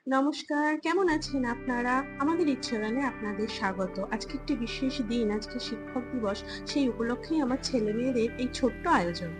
নমস্কার, কেমন আছেন আপনারা? আমাদের ইচ্ছাগানে আপনাদের স্বাগত। আজকে একটি বিশেষ দিন, আজকে শিক্ষক দিবস। সেই উপলক্ষেই আমার ছেলেমেয়েদের এই ছোট্ট আয়োজন।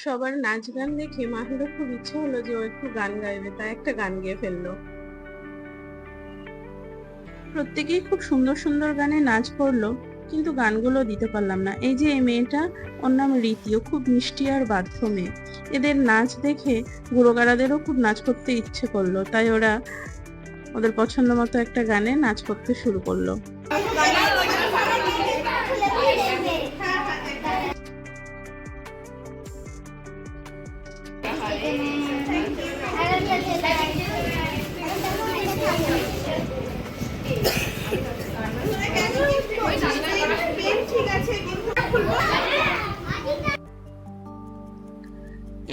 সবার নাচ গান দেখে মাহিরও খুব ইচ্ছে হলো যে ও একটু গান গাইবে, তাই একটা গান গেয়ে ফেললো। প্রত্যেকেই খুব সুন্দর সুন্দর গানে নাচ করলো, কিন্তু গানগুলো দিতে পারলাম না। এই যে এই মেয়েটা, ওর নাম রীতি, ও খুব মিষ্টি আর বাধ্য মেয়ে। এদের নাচ দেখে গুরুগারাদেরও খুব নাচ করতে ইচ্ছে করলো, তাই ওরা ওদের পছন্দ মতো একটা গানে নাচ করতে শুরু করলো।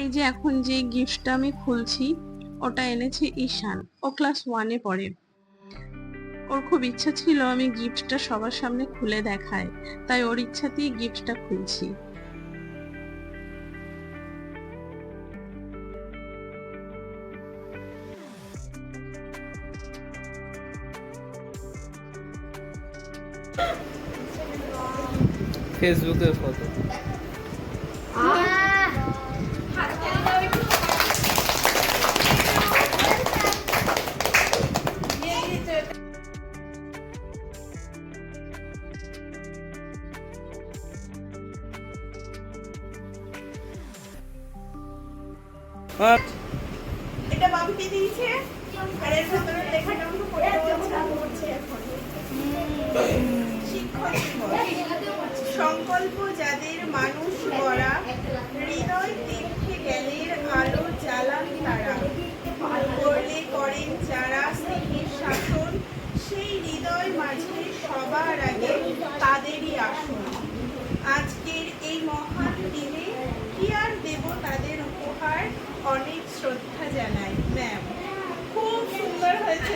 এই যে এখন যে গিফটটা আমি খুলছি, ওটা এনেছে ঈশান। ও ক্লাস 1-এ পড়ে। ওর খুব ইচ্ছা ছিল আমি গিফটটা সবার সামনে খুলে দেখাই, তাই ওর ইচ্ছাতেই গিফটটা খুলছি। ফেসবুকের ফটো। এটা বাবুকে দিয়েছে আর এর ভিতরে লেখাটা আমরা পড়ছে এখন। শিক্ষক দিবস। সংকল্প যাদের মানুষ গড়া, হৃদয় দেখে জ্ঞানের আলো জ্বালান তারা, করলে করেন যারা স্নেহের শাসন, সেই হৃদয় মাঝে সবার আগে তাদেরই আসন। আজকের এই মহান দিনে কি আর দেব তাদের উপহার, অনেক শ্রদ্ধা জানাই ম্যাম। খুব সুন্দর হয়েছে।